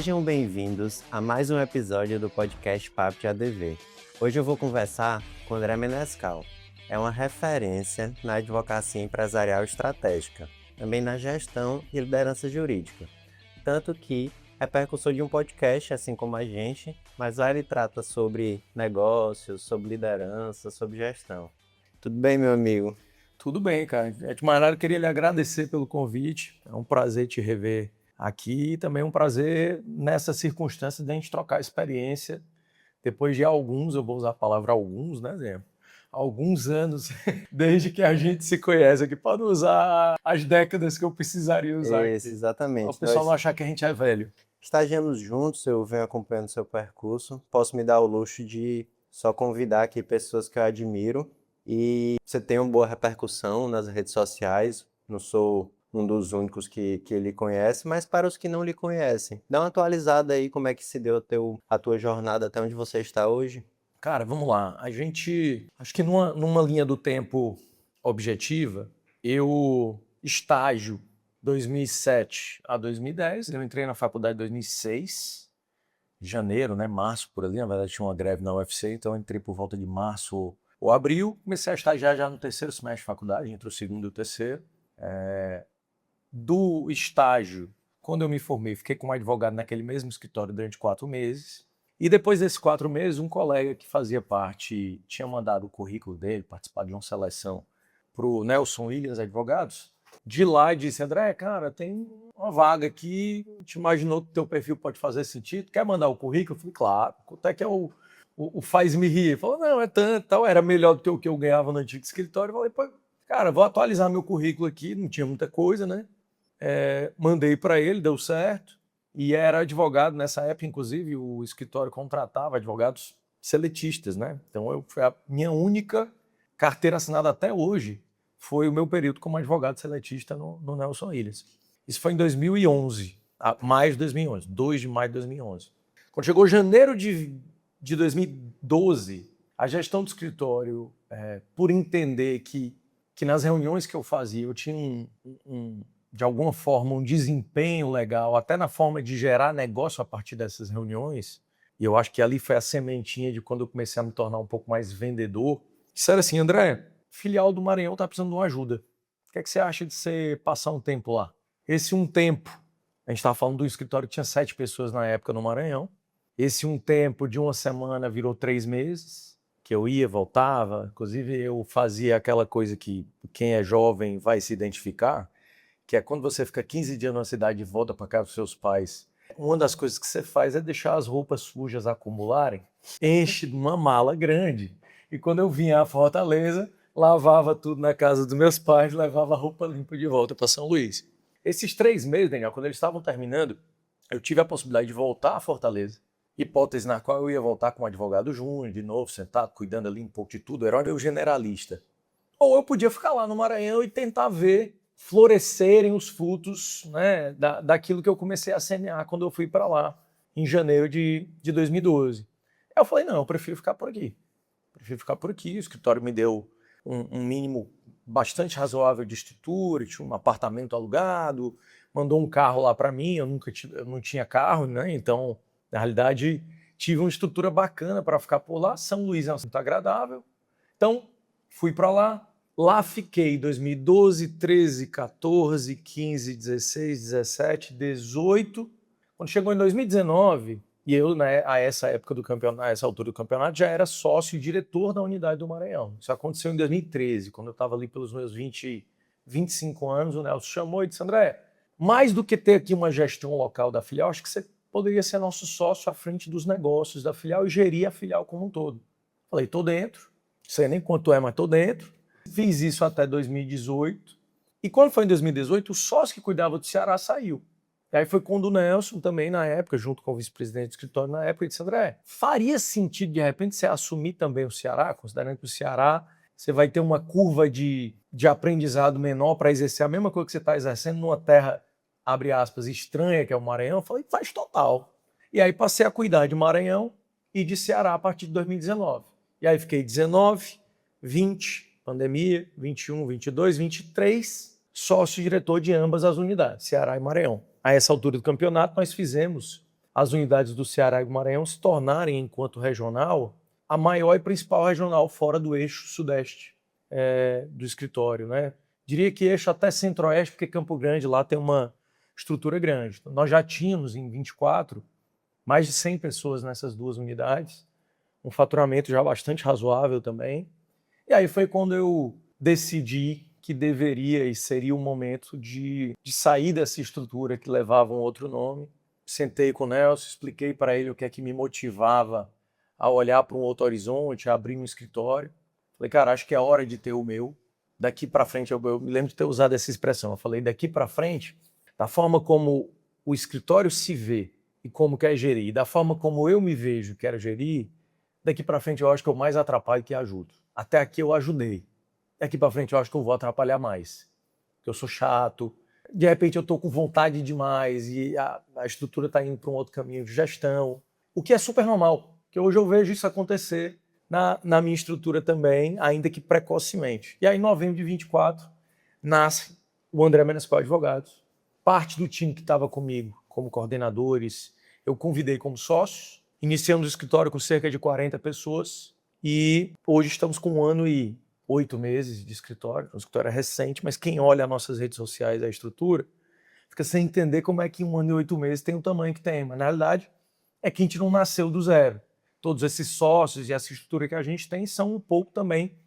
Sejam bem-vindos a mais um episódio do podcast Papo de ADV. Hoje eu vou conversar com André Menescal. É uma referência na advocacia empresarial estratégica, também na gestão e liderança jurídica. Tanto que é percussor de um podcast, assim como a gente, mas lá ele trata sobre negócios, sobre liderança, sobre gestão. Tudo bem, meu amigo? Tudo bem, cara. De maneira, eu queria lhe agradecer pelo convite. É um prazer te rever aqui e também um prazer nessa circunstância de a gente trocar experiência depois de alguns, eu vou usar a palavra alguns, né, Zé? Alguns anos desde que a gente se conhece aqui. Pode usar as décadas que eu precisaria usar Isso, aqui. Para o exatamente. pessoal não achar que a gente é velho. Estagiamos juntos, eu venho acompanhando seu percurso. Posso me dar o luxo de só convidar aqui pessoas que eu admiro. E você tem uma boa repercussão nas redes sociais. Não sou um dos únicos que lhe conhece, mas para os que não lhe conhecem, dá uma atualizada aí como é que se deu a tua jornada até onde você está hoje. Cara, vamos lá. A gente, acho que numa linha do tempo objetiva, estágio 2007 a 2010, eu entrei na faculdade em 2006, janeiro, né, março por ali, na verdade tinha uma greve na UFC, então eu entrei por volta de março ou abril, comecei a estagiar já no terceiro semestre de faculdade, entre o segundo e o terceiro. Do estágio, quando eu me formei, fiquei como advogado naquele mesmo escritório durante 4 meses. E depois desses 4 meses, um colega que fazia parte, tinha mandado o currículo dele, participar de uma seleção para o Nelson Williams Advogados. De lá disse: André, cara, tem uma vaga aqui, a gente imaginou que o teu perfil pode fazer sentido, quer mandar o currículo? Eu falei: claro, quanto é que é o faz-me rir? Ele falou: não, é tanto, tal, era melhor do que o que eu ganhava no antigo escritório. Eu falei: pô, cara, vou atualizar meu currículo aqui, não tinha muita coisa, né? Mandei para ele, deu certo, e era advogado nessa época, inclusive o escritório contratava advogados seletistas, né? Então foi a minha única carteira assinada até hoje, foi o meu período como advogado seletista no Nelson Williams. Isso foi em 2011, maio de 2011, 2 de maio de 2011. Quando chegou janeiro de 2012, a gestão do escritório, por entender que nas reuniões que eu fazia eu tinha de alguma forma, um desempenho legal, até na forma de gerar negócio a partir dessas reuniões, e eu acho que ali foi a sementinha de quando eu comecei a me tornar um pouco mais vendedor. Disseram assim: André, filial do Maranhão está precisando de uma ajuda. O que é que você acha de você passar um tempo lá? Esse um tempo, a gente estava falando do escritório que tinha 7 pessoas na época no Maranhão. Esse um tempo de uma semana virou 3 meses, que eu ia, voltava. Inclusive eu fazia aquela coisa que quem é jovem vai se identificar, que é quando você fica 15 dias na cidade e volta para casa dos seus pais, uma das coisas que você faz é deixar as roupas sujas acumularem, enche uma mala grande. E quando eu vinha a Fortaleza, lavava tudo na casa dos meus pais, levava a roupa limpa de volta para São Luís. Esses 3 meses, Daniel, quando eles estavam terminando, eu tive a possibilidade de voltar a Fortaleza, hipótese na qual eu ia voltar como advogado júnior, de novo, sentado, cuidando ali um pouco de tudo, era o generalista. Ou eu podia ficar lá no Maranhão e tentar ver florescerem os frutos, né, daquilo que eu comecei a semear quando eu fui para lá, em janeiro de 2012. Aí eu falei: não, eu prefiro ficar por aqui. O escritório me deu um mínimo bastante razoável de estrutura, tinha um apartamento alugado, mandou um carro lá para mim, eu não tinha carro, né? Então, na realidade, tive uma estrutura bacana para ficar por lá. São Luís é um centro agradável. Então, fui para lá. Lá fiquei 2012, 13, 14, 15, 16, 17, 18. Quando chegou em 2019, e eu, né, a essa época do campeonato, a essa altura do campeonato, já era sócio e diretor da unidade do Maranhão. Isso aconteceu em 2013, quando eu estava ali pelos meus 25 anos. O Nelson chamou e disse: André, mais do que ter aqui uma gestão local da filial, acho que você poderia ser nosso sócio à frente dos negócios da filial e gerir a filial como um todo. Falei: tô dentro, não sei nem quanto é, mas tô dentro. Fiz isso até 2018. E quando foi em 2018, o sócio que cuidava do Ceará saiu. E aí foi quando o Nelson também, na época, junto com o vice-presidente do escritório na época, ele disse: André, faria sentido de repente você assumir também o Ceará, considerando que o Ceará você vai ter uma curva de aprendizado menor para exercer a mesma coisa que você está exercendo numa terra, abre aspas, estranha, que é o Maranhão? Eu falei: faz total. E aí passei a cuidar de Maranhão e de Ceará a partir de 2019. E aí fiquei 19, 20... pandemia, 21, 22, 23, sócio-diretor de ambas as unidades, Ceará e Maranhão. A essa altura do campeonato, nós fizemos as unidades do Ceará e do Maranhão se tornarem, enquanto regional, a maior e principal regional fora do eixo sudeste do escritório, né? Diria que eixo até centro-oeste, porque Campo Grande lá tem uma estrutura grande. Então, nós já tínhamos, em 24, mais de 100 pessoas nessas duas unidades, um faturamento já bastante razoável também. E aí foi quando eu decidi que deveria e seria o momento de sair dessa estrutura que levava um outro nome. Sentei com o Nelson, expliquei para ele o que é que me motivava a olhar para um outro horizonte, a abrir um escritório. Falei, cara, acho que é hora de ter o meu. Daqui para frente, eu me lembro de ter usado essa expressão. Eu falei, daqui para frente, da forma como o escritório se vê e como quer gerir, e da forma como eu me vejo e quero gerir, daqui para frente eu acho que eu mais atrapalho que ajudo. Até aqui eu ajudei. Daqui para frente eu acho que eu vou atrapalhar mais. Porque eu sou chato. De repente eu estou com vontade demais e a estrutura está indo para um outro caminho de gestão. O que é super normal, porque hoje eu vejo isso acontecer na minha estrutura também, ainda que precocemente. E aí, em novembro de 24, nasce o André Menescal Advogados. Parte do time que estava comigo como coordenadores, eu convidei como sócios. Iniciamos o escritório com cerca de 40 pessoas e hoje estamos com 1 ano e 8 meses de escritório. O escritório é recente, mas quem olha as nossas redes sociais, a estrutura, fica sem entender como é que 1 ano e 8 meses tem o tamanho que tem. Mas, na realidade, é que a gente não nasceu do zero. Todos esses sócios e essa estrutura que a gente tem são um pouco também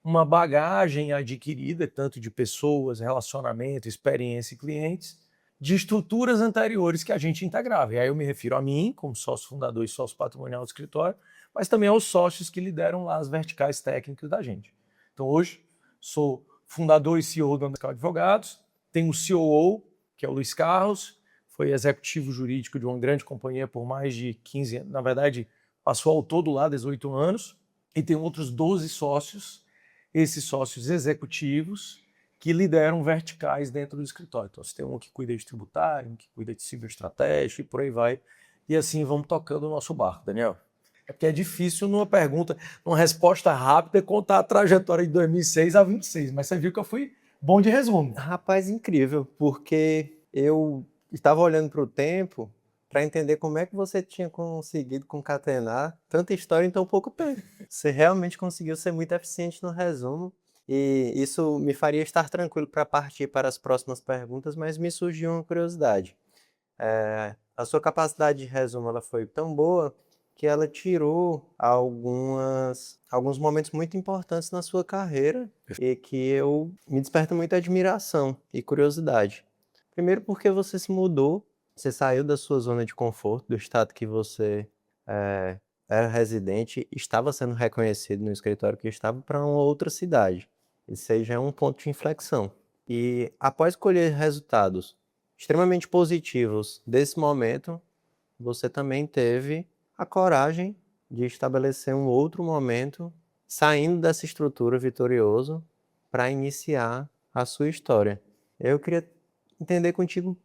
uma bagagem adquirida, tanto de pessoas, relacionamento, experiência e clientes, de estruturas anteriores que a gente integrava. E aí eu me refiro a mim, como sócio fundador e sócio patrimonial do escritório, mas também aos sócios que lideram lá as verticais técnicas da gente. Então hoje sou fundador e CEO do Menescal Advogados, tenho o COO, que é o Luiz Carlos, foi executivo jurídico de uma grande companhia por mais de 15 anos, na verdade passou ao todo lá 18 anos, e tem outros 12 sócios, esses sócios executivos, que lideram verticais dentro do escritório. Então, você tem um que cuida de tributário, um que cuida de ciberestratégia e por aí vai. E assim vamos tocando o nosso barco, Daniel. É porque é difícil numa resposta rápida, contar a trajetória de 2006 a 26, mas você viu que eu fui bom de resumo. Rapaz, incrível, porque eu estava olhando para o tempo para entender como é que você tinha conseguido concatenar tanta história em tão pouco tempo. Você realmente conseguiu ser muito eficiente no resumo e isso me faria estar tranquilo para partir para as próximas perguntas, mas me surgiu uma curiosidade. A sua capacidade de resumo ela foi tão boa que ela tirou alguns momentos muito importantes na sua carreira e que eu me desperta muita admiração e curiosidade. Primeiro porque você se mudou, você saiu da sua zona de conforto, do estado que você era residente, estava sendo reconhecido no escritório que estava para uma outra cidade. Isso aí já é um ponto de inflexão. E após colher resultados extremamente positivos desse momento, você também teve a coragem de estabelecer um outro momento, saindo dessa estrutura vitorioso, para iniciar a sua história. Eu queria entender contigo o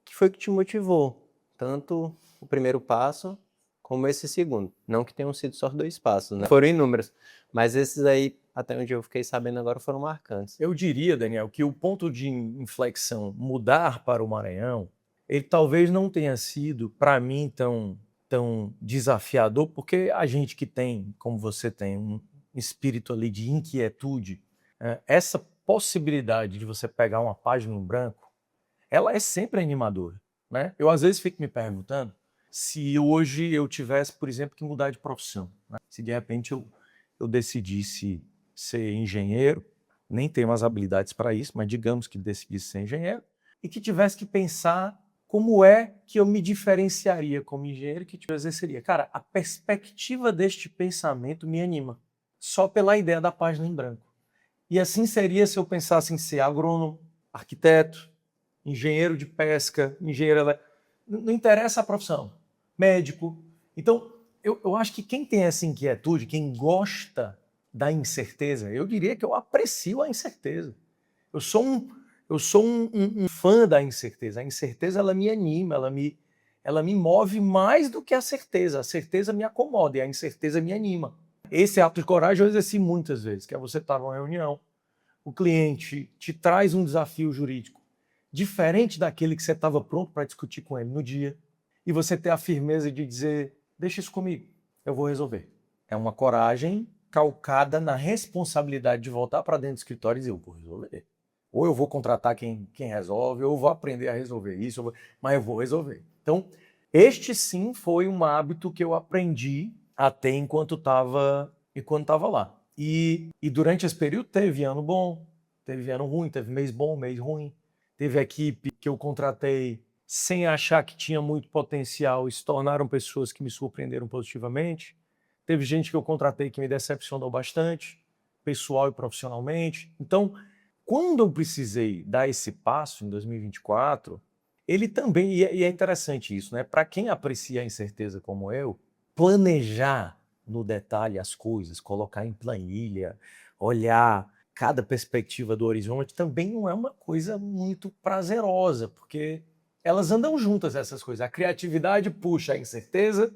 que foi que te motivou, tanto o primeiro passo como esse segundo. Não que tenham sido só 2 passos, né? Foram inúmeros, mas esses aí, até onde eu fiquei sabendo agora, foram marcantes. Eu diria, Daniel, que o ponto de inflexão mudar para o Maranhão, ele talvez não tenha sido, para mim, tão desafiador, porque a gente que tem, como você tem, um espírito ali de inquietude, essa possibilidade de você pegar uma página em branco, ela é sempre animadora, né? Eu às vezes fico me perguntando se hoje eu tivesse, por exemplo, que mudar de profissão, né? Se de repente eu decidisse ser engenheiro, nem tenho as habilidades para isso, mas digamos que decidisse ser engenheiro, e que tivesse que pensar como é que eu me diferenciaria como engenheiro, que eu exerceria. Cara, a perspectiva deste pensamento me anima, só pela ideia da página em branco. E assim seria se eu pensasse em ser agrônomo, arquiteto, engenheiro de pesca, não interessa a profissão, médico. Então, eu acho que quem tem essa inquietude, quem gosta da incerteza, eu diria que eu aprecio a incerteza. Eu sou um fã da incerteza. A incerteza ela me anima, ela me move mais do que a certeza. A certeza me acomoda e a incerteza me anima. Esse ato de coragem eu exerci muitas vezes, que é você estar numa reunião, o cliente te traz um desafio jurídico diferente daquele que você estava pronto para discutir com ele no dia. e você ter a firmeza de dizer, deixa isso comigo, eu vou resolver. É uma coragem calcada na responsabilidade de voltar para dentro do escritório e dizer, eu vou resolver. Ou eu vou contratar quem resolve, ou eu vou aprender a resolver isso, mas eu vou resolver. Então, este sim foi um hábito que eu aprendi a ter enquanto estava lá. E durante esse período teve ano bom, teve ano ruim, teve mês bom, mês ruim. Teve equipe que eu contratei sem achar que tinha muito potencial e se tornaram pessoas que me surpreenderam positivamente. Teve gente que eu contratei que me decepcionou bastante, pessoal e profissionalmente. Então, quando eu precisei dar esse passo em 2024, ele também, e é interessante isso, né? Para quem aprecia a incerteza como eu, planejar no detalhe as coisas, colocar em planilha, olhar cada perspectiva do horizonte, também não é uma coisa muito prazerosa, porque elas andam juntas, essas coisas. A criatividade puxa a incerteza,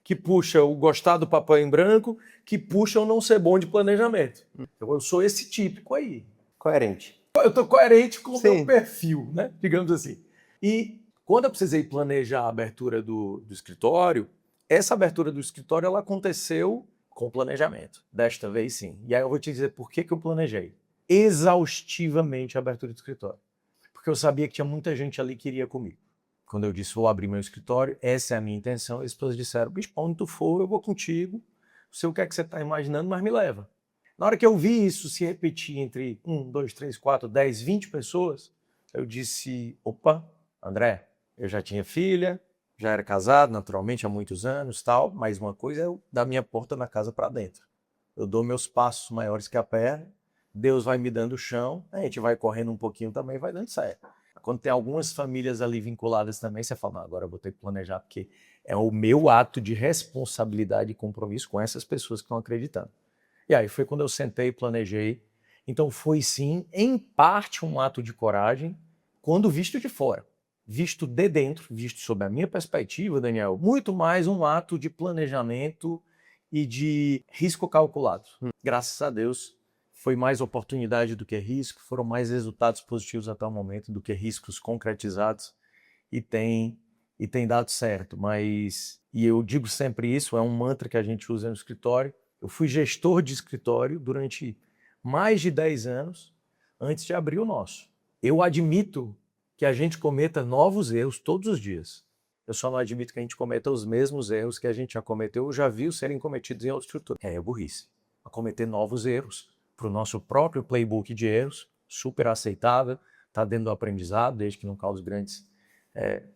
que puxa o gostar do papel em branco, que puxa o não ser bom de planejamento. Então, eu sou esse típico aí. Coerente. Eu estou coerente com o meu Sim. perfil, né? Digamos assim. E quando eu precisei planejar a abertura do escritório, essa abertura do escritório ela aconteceu com planejamento. Desta vez, sim. E aí eu vou te dizer por que eu planejei exaustivamente a abertura do escritório. Porque eu sabia que tinha muita gente ali que iria comigo. Quando eu disse, vou abrir meu escritório, essa é a minha intenção, as pessoas disseram, bicho, onde tu for, eu vou contigo, não sei o que é que você está imaginando, mas me leva. Na hora que eu vi isso se repetir entre 1, 2, 3, 4, 10, 20 pessoas, eu disse, opa, André, eu já tinha filha, já era casado, naturalmente, há muitos anos, tal, mas uma coisa é eu dar minha porta na casa para dentro. Eu dou meus passos maiores que a perna, Deus vai me dando o chão, a gente vai correndo um pouquinho também, vai dando certo. Quando tem algumas famílias ali vinculadas também, você fala, não, agora eu vou ter que planejar, porque é o meu ato de responsabilidade e compromisso com essas pessoas que estão acreditando. E aí foi quando eu sentei e planejei. Então foi sim, em parte, um ato de coragem, quando visto de fora. Visto de dentro, visto sob a minha perspectiva, Daniel, muito mais um ato de planejamento e de risco calculado. Graças a Deus, foi mais oportunidade do que risco, foram mais resultados positivos até o momento do que riscos concretizados e tem dado certo. Mas, e eu digo sempre isso, é um mantra que a gente usa no escritório. Eu fui gestor de escritório durante mais de 10 anos antes de abrir o nosso. Eu admito que a gente cometa novos erros todos os dias. Eu só não admito que a gente cometa os mesmos erros que a gente já cometeu ou já viu serem cometidos em outra estrutura. É burrice. A cometer novos erros para o nosso próprio playbook de erros, super aceitável, está dentro do aprendizado, desde que não cause grandes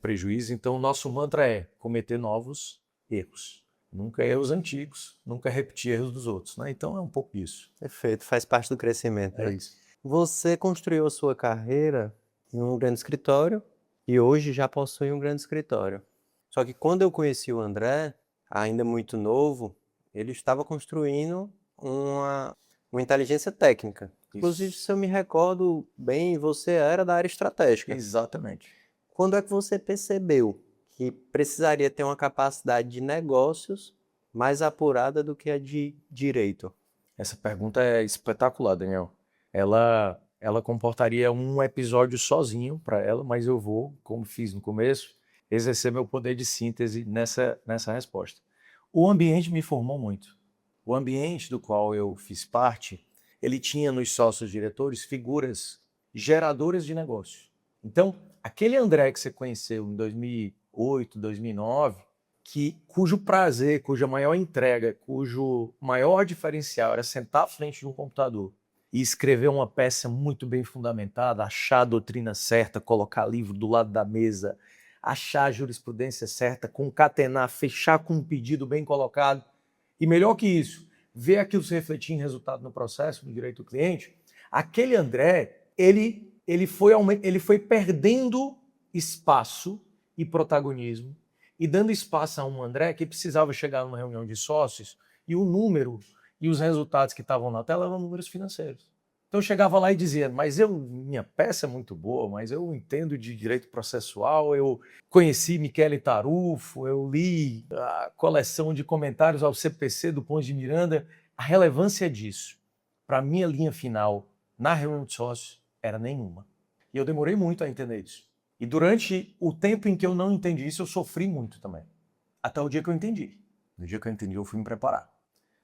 prejuízos. Então, o nosso mantra é cometer novos erros. Nunca erros antigos, nunca repetir erros dos outros, né? Então, é um pouco isso. Perfeito, faz parte do crescimento, né? É isso. Você construiu a sua carreira em um grande escritório e hoje já possui um grande escritório. Só que quando eu conheci o André, ainda muito novo, ele estava construindo uma inteligência técnica. Inclusive, se eu me recordo bem, você era da área estratégica. Exatamente. Quando é que você percebeu que precisaria ter uma capacidade de negócios mais apurada do que a de direito? Essa pergunta é espetacular, Daniel. Ela comportaria um episódio sozinho para ela, mas eu vou, como fiz no começo, exercer meu poder de síntese nessa resposta. O ambiente me formou muito. O ambiente do qual eu fiz parte, ele tinha nos sócios diretores figuras geradoras de negócio. Então, aquele André que você conheceu em 2008, 2009, cujo prazer, cuja maior entrega, cujo maior diferencial era sentar à frente de um computador e escrever uma peça muito bem fundamentada, achar a doutrina certa, colocar livro do lado da mesa, achar a jurisprudência certa, concatenar, fechar com um pedido bem colocado. E melhor que isso, ver aquilo se refletir em resultado no processo, no direito do cliente. Aquele André, ele foi perdendo espaço e protagonismo e dando espaço a um André que precisava chegar numa reunião de sócios e o número e os resultados que estavam na tela eram números financeiros. Então eu chegava lá e dizia, mas minha peça é muito boa, mas eu entendo de direito processual, eu conheci Michele Tarufo, eu li a coleção de comentários ao CPC do Ponce de Miranda. A relevância disso para a minha linha final na reunião de sócios era nenhuma. E eu demorei muito a entender isso. E durante o tempo em que eu não entendi isso, eu sofri muito também. Até o dia que eu entendi. No dia que eu entendi, eu fui me preparar.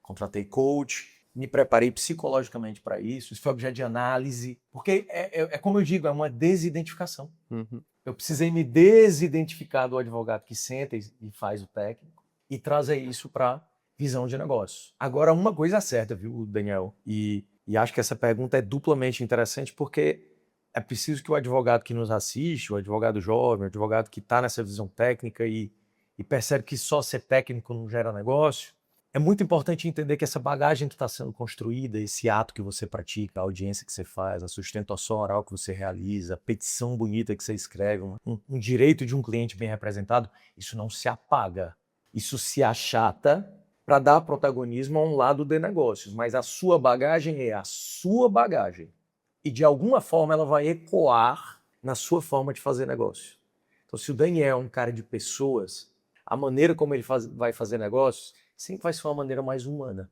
Contratei coach, me preparei psicologicamente para isso. Isso foi objeto de análise. Porque é como eu digo, é uma desidentificação. Uhum. Eu precisei me desidentificar do advogado que senta e faz o técnico e trazer isso para visão de negócio. Agora, uma coisa é certa, viu, Daniel? E acho que essa pergunta é duplamente interessante porque é preciso que o advogado que nos assiste, o advogado jovem, o advogado que está nessa visão técnica e percebe que só ser técnico não gera negócio, é muito importante entender que essa bagagem que está sendo construída, esse ato que você pratica, a audiência que você faz, a sustentação oral que você realiza, a petição bonita que você escreve, um direito de um cliente bem representado, isso não se apaga. Isso se achata para dar protagonismo a um lado de negócios, mas a sua bagagem é a sua bagagem. E de alguma forma ela vai ecoar na sua forma de fazer negócio. Então, se o Daniel é um cara de pessoas, a maneira como ele vai fazer negócios sempre vai ser uma maneira mais humana,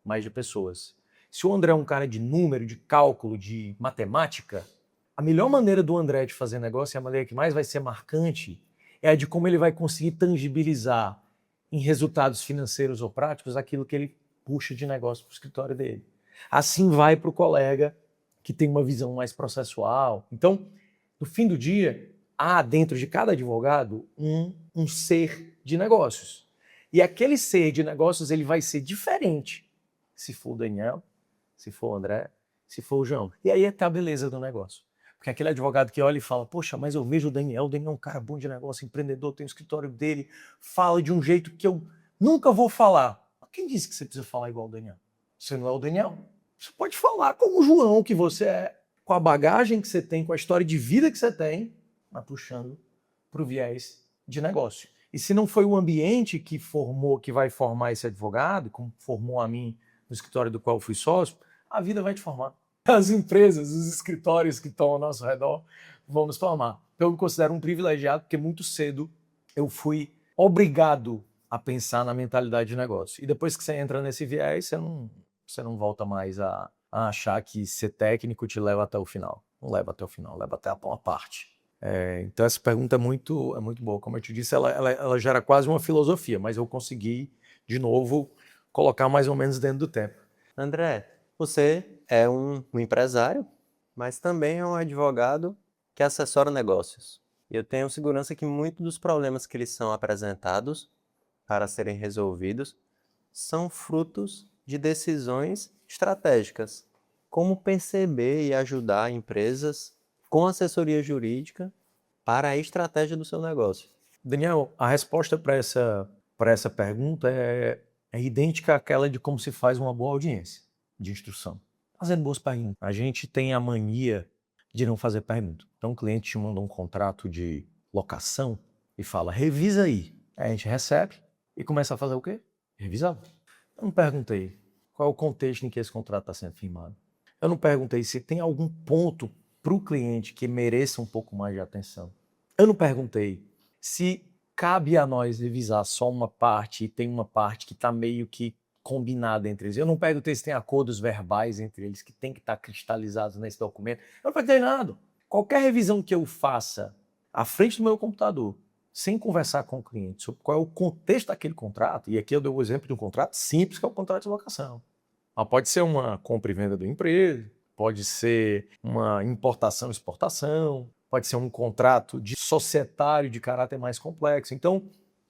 mais de pessoas. Se o André é um cara de número, de cálculo, de matemática, a melhor maneira do André de fazer negócio, e a maneira que mais vai ser marcante, é a de como ele vai conseguir tangibilizar em resultados financeiros ou práticos aquilo que ele puxa de negócio para o escritório dele. Assim vai para o colega que tem uma visão mais processual. Então, no fim do dia, há dentro de cada advogado um ser de negócios. E aquele ser de negócios ele vai ser diferente se for o Daniel, se for o André, se for o João. E aí é a beleza do negócio. Porque aquele advogado que olha e fala, poxa, mas eu vejo o Daniel é um cara bom de negócio, empreendedor, tem o escritório dele, fala de um jeito que eu nunca vou falar. Quem disse que você precisa falar igual o Daniel? Você não é o Daniel? Você pode falar como o João que você é, com a bagagem que você tem, com a história de vida que você tem, mas puxando para o viés de negócio. E se não foi o ambiente que vai formar esse advogado, como formou a mim no escritório do qual fui sócio, a vida vai te formar. As empresas, os escritórios que estão ao nosso redor vão nos formar. Eu me considero um privilegiado porque muito cedo eu fui obrigado a pensar na mentalidade de negócio. E depois que você entra nesse viés, você não volta mais a achar que ser técnico te leva até o final. Não leva até o final, leva até uma parte. Então essa pergunta é muito boa. Como eu te disse, ela gera quase uma filosofia, mas eu consegui, de novo, colocar mais ou menos dentro do tempo. André, você é um empresário, mas também é um advogado que assessora negócios. E eu tenho segurança que muitos dos problemas que eles são apresentados para serem resolvidos são frutos de decisões estratégicas. Como perceber e ajudar empresas com assessoria jurídica para a estratégia do seu negócio? Daniel, a resposta para essa pergunta é idêntica àquela de como se faz uma boa audiência de instrução. Fazendo boas perguntas. A gente tem a mania de não fazer pergunta. Então o cliente te manda um contrato de locação e fala, revisa aí. Aí a gente recebe e começa a fazer o quê? Revisar. Eu não perguntei qual é o contexto em que esse contrato está sendo firmado. Eu não perguntei se tem algum ponto para o cliente que mereça um pouco mais de atenção. Eu não perguntei se cabe a nós revisar só uma parte e tem uma parte que está meio que combinada entre eles. Eu não perguntei se tem acordos verbais entre eles que tem que estar cristalizados nesse documento. Eu não perguntei nada. Qualquer revisão que eu faça à frente do meu computador, sem conversar com o cliente sobre qual é o contexto daquele contrato, e aqui eu dou o exemplo de um contrato simples, que é o contrato de locação. Pode ser uma compra e venda do emprego, pode ser uma importação e exportação, pode ser um contrato de societário de caráter mais complexo. Então,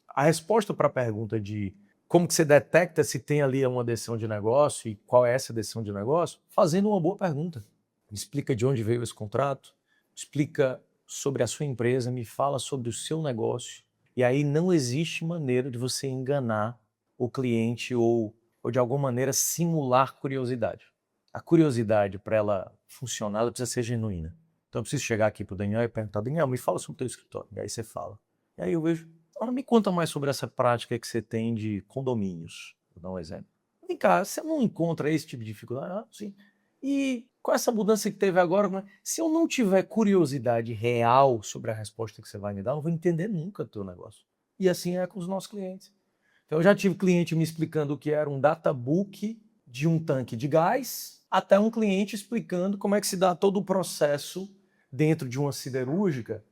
a resposta para a pergunta de como que você detecta se tem ali uma decisão de negócio e qual é essa decisão de negócio, fazendo uma boa pergunta. Me explica de onde veio esse contrato, explica sobre a sua empresa, me fala sobre o seu negócio. E aí não existe maneira de você enganar o cliente ou de alguma maneira simular curiosidade. A curiosidade, para ela funcionar, ela precisa ser genuína. Então eu preciso chegar aqui para o Daniel e perguntar, Daniel, me fala sobre o teu escritório. E aí você fala. E aí eu vejo, me conta mais sobre essa prática que você tem de condomínios. Vou dar um exemplo. Vem cá, você não encontra esse tipo de dificuldade? Sim. E com essa mudança que teve agora, se eu não tiver curiosidade real sobre a resposta que você vai me dar, eu não vou entender nunca o teu negócio. E assim é com os nossos clientes. Então eu já tive cliente me explicando o que era um databook de um tanque de gás, até um cliente explicando como é que se dá todo o processo dentro de uma siderúrgica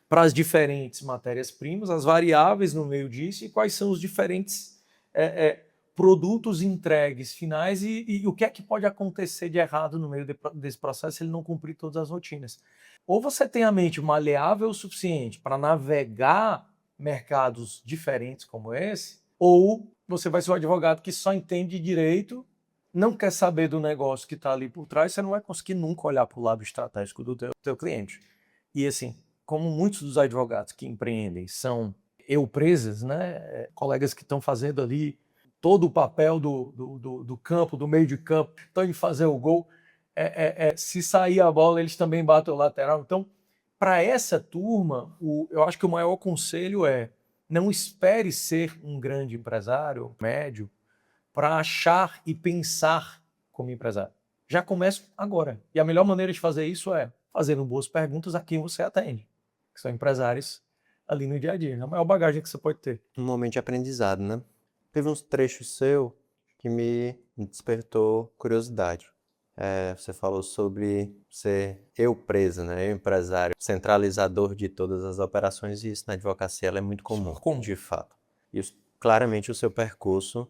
para as diferentes matérias-primas, as variáveis no meio disso e quais são os diferentes produtos entregues finais e o que é que pode acontecer de errado no meio desse processo se ele não cumprir todas as rotinas. Ou você tem a mente maleável o suficiente para navegar mercados diferentes como esse, ou você vai ser um advogado que só entende direito, não quer saber do negócio que está ali por trás, você não vai conseguir nunca olhar para o lado estratégico do teu cliente. E assim, como muitos dos advogados que empreendem são eu-presas, né? Colegas que estão fazendo ali todo o papel do campo, do meio de campo, estão indo fazer o gol, se sair a bola, eles também batem o lateral. Então, para essa turma, eu acho que o maior conselho é não espere ser um grande empresário, médio, para achar e pensar como empresário. Já começa agora. E a melhor maneira de fazer isso é fazendo boas perguntas a quem você atende, que são empresários ali no dia a dia. É a maior bagagem que você pode ter. Um momento de aprendizado, né? Teve uns trechos seu que me despertou curiosidade. Você falou sobre ser eu presa, né? Eu empresário, centralizador de todas as operações, e isso na advocacia ela é muito comum, de fato. E claramente o seu percurso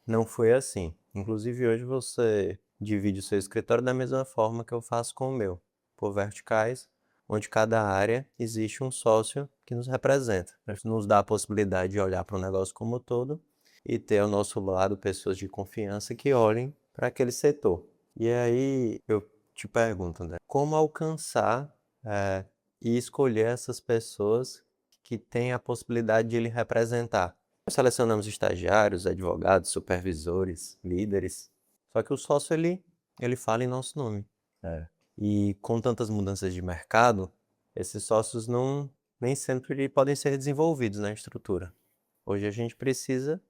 não foi assim. Inclusive hoje você divide o seu escritório da mesma forma que eu faço com o meu, por verticais, onde cada área existe um sócio que nos representa. Isso nos dá a possibilidade de olhar para o negócio como um todo e ter ao nosso lado pessoas de confiança que olhem para aquele setor. E aí eu te pergunto, André, como alcançar e escolher essas pessoas que têm a possibilidade de lhe representar? Nós selecionamos estagiários, advogados, supervisores, líderes, só que o sócio ele fala em nosso nome. E com tantas mudanças de mercado, esses sócios nem sempre podem ser desenvolvidos na estrutura. Hoje a gente precisa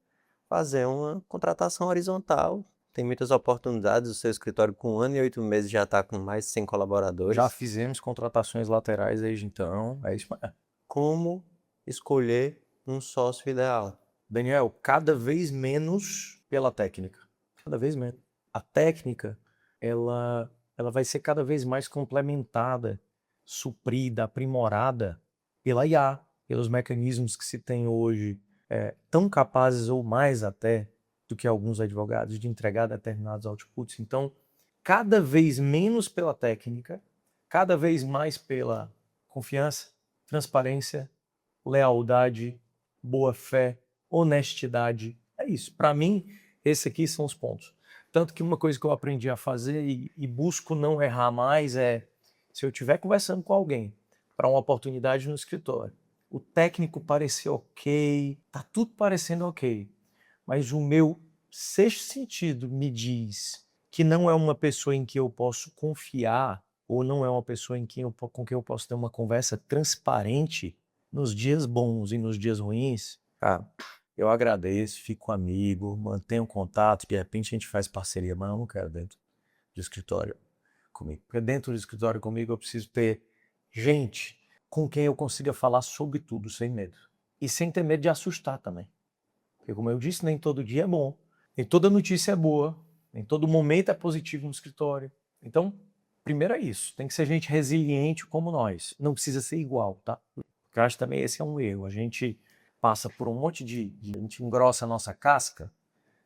fazer uma contratação horizontal. Tem muitas oportunidades. O seu escritório com 1 ano e 8 meses já está com mais de 100 colaboradores. Já fizemos contratações laterais desde então. É isso mesmo. Como escolher um sócio ideal? Daniel, cada vez menos pela técnica. Cada vez menos. A técnica, ela vai ser cada vez mais complementada, suprida, aprimorada pela IA, pelos mecanismos que se tem hoje, tão capazes ou mais até do que alguns advogados de entregar determinados outputs. Então, cada vez menos pela técnica, cada vez mais pela confiança, transparência, lealdade, boa fé, honestidade. É isso. Para mim, esses aqui são os pontos. Tanto que uma coisa que eu aprendi a fazer e busco não errar mais é, se eu estiver conversando com alguém para uma oportunidade no escritório, o técnico parecer ok, tá tudo parecendo ok, mas o meu sexto sentido me diz que não é uma pessoa em que eu posso confiar ou não é uma pessoa com quem eu posso ter uma conversa transparente nos dias bons e nos dias ruins, cara, eu agradeço, fico amigo, mantenho contato, de repente a gente faz parceria, mas eu não quero dentro do escritório comigo. Porque dentro do escritório comigo eu preciso ter gente com quem eu consiga falar sobre tudo sem medo. E sem ter medo de assustar também. Porque como eu disse, nem todo dia é bom, nem toda notícia é boa, nem todo momento é positivo no escritório. Então, primeiro é isso, tem que ser gente resiliente como nós. Não precisa ser igual, tá? Porque eu acho que também esse é um erro. A gente passa por um monte a gente engrossa a nossa casca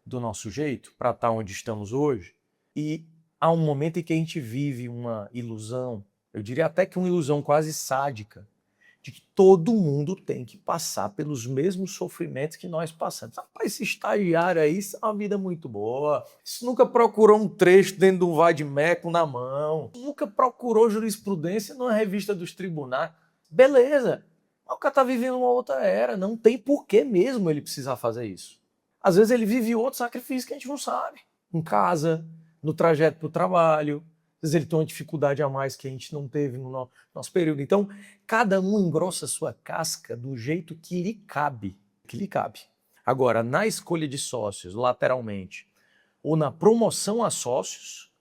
do nosso jeito para estar onde estamos hoje e há um momento em que a gente vive uma ilusão, eu diria até que uma ilusão quase sádica, de que todo mundo tem que passar pelos mesmos sofrimentos que nós passamos. Rapaz, esse estagiário aí, isso é uma vida muito boa. Isso nunca procurou um trecho dentro de um vade-mecum na mão. Nunca procurou jurisprudência numa revista dos tribunais. Beleza. O cara está vivendo uma outra era, não tem porquê mesmo ele precisar fazer isso. Às vezes ele vive outro sacrifício que a gente não sabe. Em casa, no trajeto para o trabalho, às vezes ele tem uma dificuldade a mais que a gente não teve no nosso período. Então, cada um engrossa a sua casca do jeito que lhe cabe. Agora, na escolha de sócios, lateralmente, ou na promoção a sócios,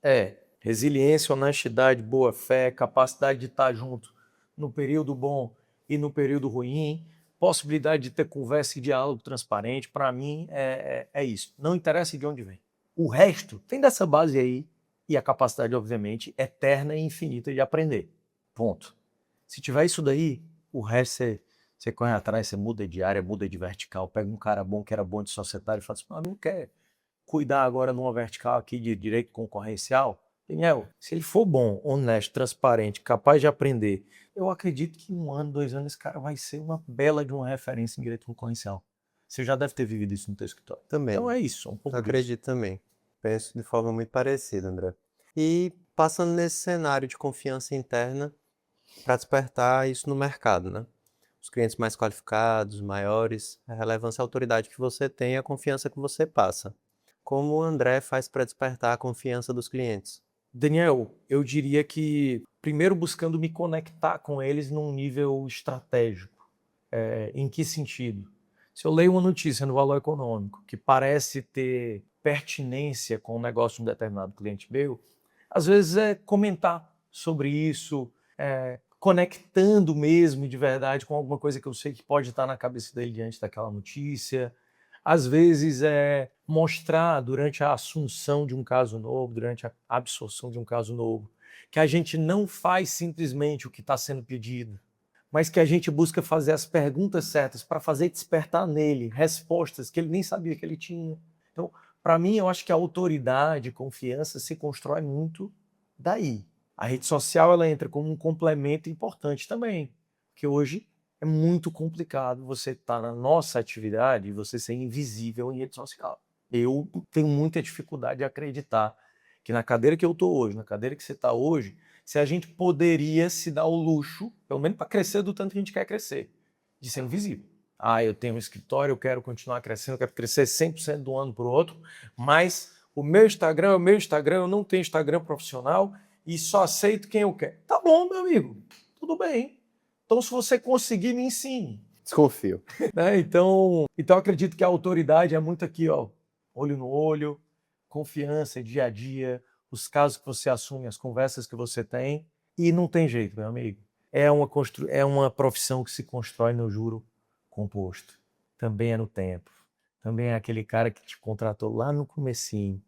resiliência, honestidade, boa fé, capacidade de estar junto no período bom e no período ruim, possibilidade de ter conversa e diálogo transparente, para mim é isso. Não interessa de onde vem. O resto tem dessa base aí e a capacidade, obviamente, eterna e infinita de aprender. Ponto. Se tiver isso daí, O resto você corre atrás, você muda de área, muda de vertical, pega um cara bom que era bom de societário e fala assim, não quer cuidar agora numa vertical aqui de direito concorrencial? Daniel, se ele for bom, honesto, transparente, capaz de aprender, eu acredito que em 1 ano, 2 anos, esse cara vai ser uma bela de uma referência em direito concorrencial. Você já deve ter vivido isso no teu escritório. Também. Então é isso, um pouco Eu acredito também. Penso de forma muito parecida, André. E passando nesse cenário de confiança interna para despertar isso no mercado, né? Os clientes mais qualificados, maiores, a relevância e a autoridade que você tem e a confiança que você passa. Como o André faz para despertar a confiança dos clientes? Daniel, eu diria que primeiro buscando me conectar com eles num nível estratégico. Em que sentido? Se eu leio uma notícia no Valor Econômico que parece ter pertinência com o negócio de um determinado cliente meu, às vezes é comentar sobre isso, conectando mesmo de verdade com alguma coisa que eu sei que pode estar na cabeça dele diante daquela notícia. Às vezes é mostrar durante a assunção de um caso novo, durante a absorção de um caso novo, que a gente não faz simplesmente o que está sendo pedido, mas que a gente busca fazer as perguntas certas para fazer despertar nele respostas que ele nem sabia que ele tinha. Então, para mim, eu acho que a autoridade, confiança se constrói muito daí. A rede social ela entra como um complemento importante também, porque hoje é muito complicado você estar na nossa atividade e você ser invisível em rede social. Eu tenho muita dificuldade de acreditar que na cadeira que eu estou hoje, na cadeira que você está hoje, se a gente poderia se dar o luxo, pelo menos para crescer do tanto que a gente quer crescer, de ser invisível. Eu tenho um escritório, eu quero continuar crescendo, eu quero crescer 100% de um ano para o outro, mas o meu Instagram é o meu Instagram, eu não tenho Instagram profissional e só aceito quem eu quero. Tá bom, meu amigo, tudo bem. Então, se você conseguir, me ensine. Desconfio. Né? Então, eu acredito que a autoridade é muito aqui, ó, olho no olho, confiança, dia a dia, os casos que você assume, as conversas que você tem, e não tem jeito, meu amigo. É uma profissão que se constrói no juro composto. Também é no tempo. Também é aquele cara que te contratou lá no comecinho,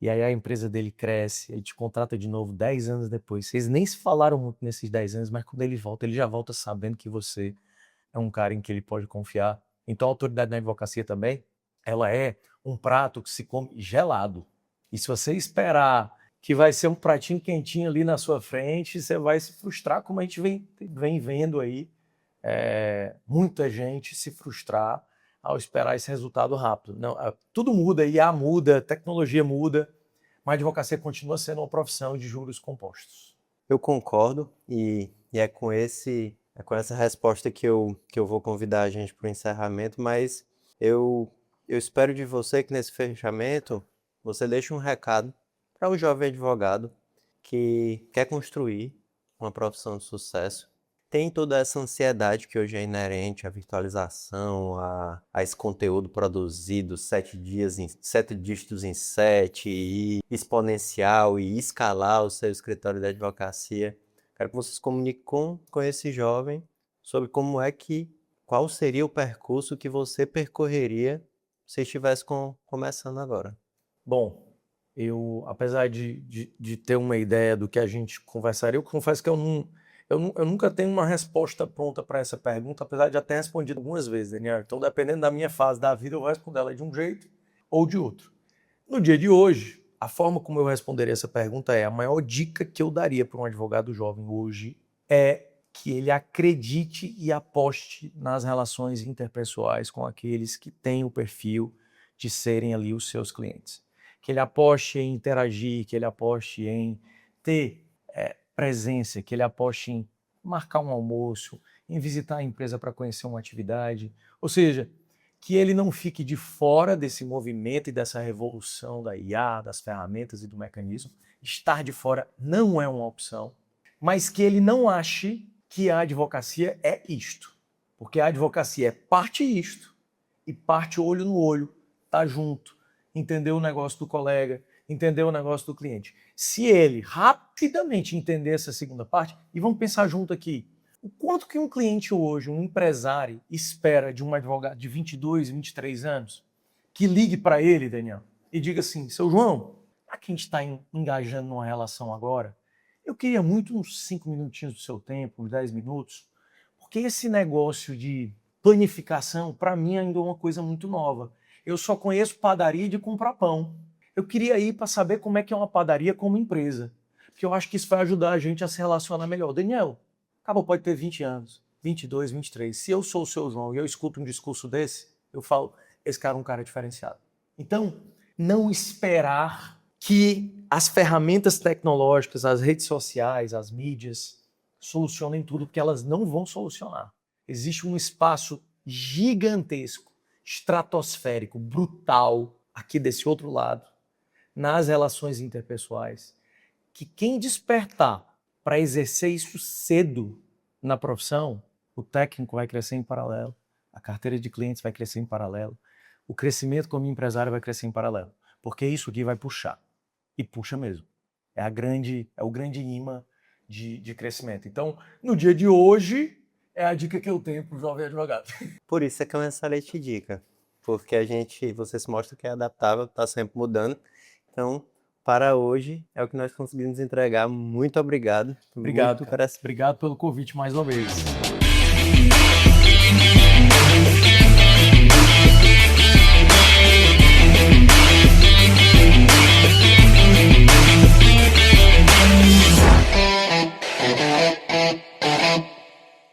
e aí a empresa dele cresce, ele te contrata de novo 10 anos depois. Vocês nem se falaram muito nesses 10 anos, mas quando ele já volta sabendo que você é um cara em que ele pode confiar. Então a autoridade na advocacia também, ela é um prato que se come gelado. E se você esperar que vai ser um pratinho quentinho ali na sua frente, você vai se frustrar, como a gente vem vendo aí muita gente se frustrar ao esperar esse resultado rápido. Não, tudo muda, IA muda, tecnologia muda, mas a advocacia continua sendo uma profissão de juros compostos. Eu concordo e é com essa resposta que eu vou convidar a gente para o encerramento, mas eu espero de você que nesse fechamento você deixe um recado para o jovem advogado que quer construir uma profissão de sucesso. Tem toda essa ansiedade que hoje é inerente à virtualização, a esse conteúdo produzido 7 dígitos em 7, e exponencial, e escalar o seu escritório de advocacia. Quero que vocês comuniquem com esse jovem sobre qual seria o percurso que você percorreria se estivesse começando agora. Bom, apesar de ter uma ideia do que a gente conversaria, eu confesso que eu nunca tenho uma resposta pronta para essa pergunta, apesar de já ter respondido algumas vezes, Daniel. Então, dependendo da minha fase da vida, eu vou responder ela de um jeito ou de outro. No dia de hoje, a forma como eu responderia essa pergunta a maior dica que eu daria para um advogado jovem hoje é que ele acredite e aposte nas relações interpessoais com aqueles que têm o perfil de serem ali os seus clientes. Que ele aposte em interagir, que ele aposte em ter presença, que ele aposte em marcar um almoço, em visitar a empresa para conhecer uma atividade. Ou seja, que ele não fique de fora desse movimento e dessa revolução da IA, das ferramentas e do mecanismo. Estar de fora não é uma opção, mas que ele não ache que a advocacia é isto. Porque a advocacia é parte isto e parte olho no olho, tá junto, entender o negócio do colega, entender o negócio do cliente. Se ele rapidamente entender essa segunda parte, e vamos pensar junto aqui, o quanto que um cliente hoje, um empresário, espera de um advogado de 22, 23 anos, que ligue para ele, Daniel, e diga assim, seu João, já que a gente está engajando numa relação agora, eu queria muito uns 5 minutinhos do seu tempo, uns 10 minutos, Porque esse negócio de planificação, para mim, ainda é uma coisa muito nova. Eu só conheço padaria de comprar pão. Eu queria ir para saber como é que é uma padaria como empresa. Porque eu acho que isso vai ajudar a gente a se relacionar melhor. Daniel, acabou, pode ter 20 anos, 22, 23. Se eu sou o seu João e eu escuto um discurso desse, eu falo, esse cara é um cara diferenciado. Então, não esperar que as ferramentas tecnológicas, as redes sociais, as mídias, solucionem tudo, porque elas não vão solucionar. Existe um espaço gigantesco, estratosférico, brutal, aqui desse outro lado, nas relações interpessoais, que quem despertar para exercer isso cedo na profissão, o técnico vai crescer em paralelo, a carteira de clientes vai crescer em paralelo, o crescimento como empresário vai crescer em paralelo, porque isso aqui vai puxar, e puxa mesmo. É o grande imã de crescimento. Então, no dia de hoje, é a dica que eu tenho para o jovem advogado. Por isso é que é uma excelente dica, porque você se mostra que é adaptável, está sempre mudando. Então, para hoje, é o que nós conseguimos entregar. Muito obrigado. Obrigado, cara. Obrigado pelo convite mais uma vez.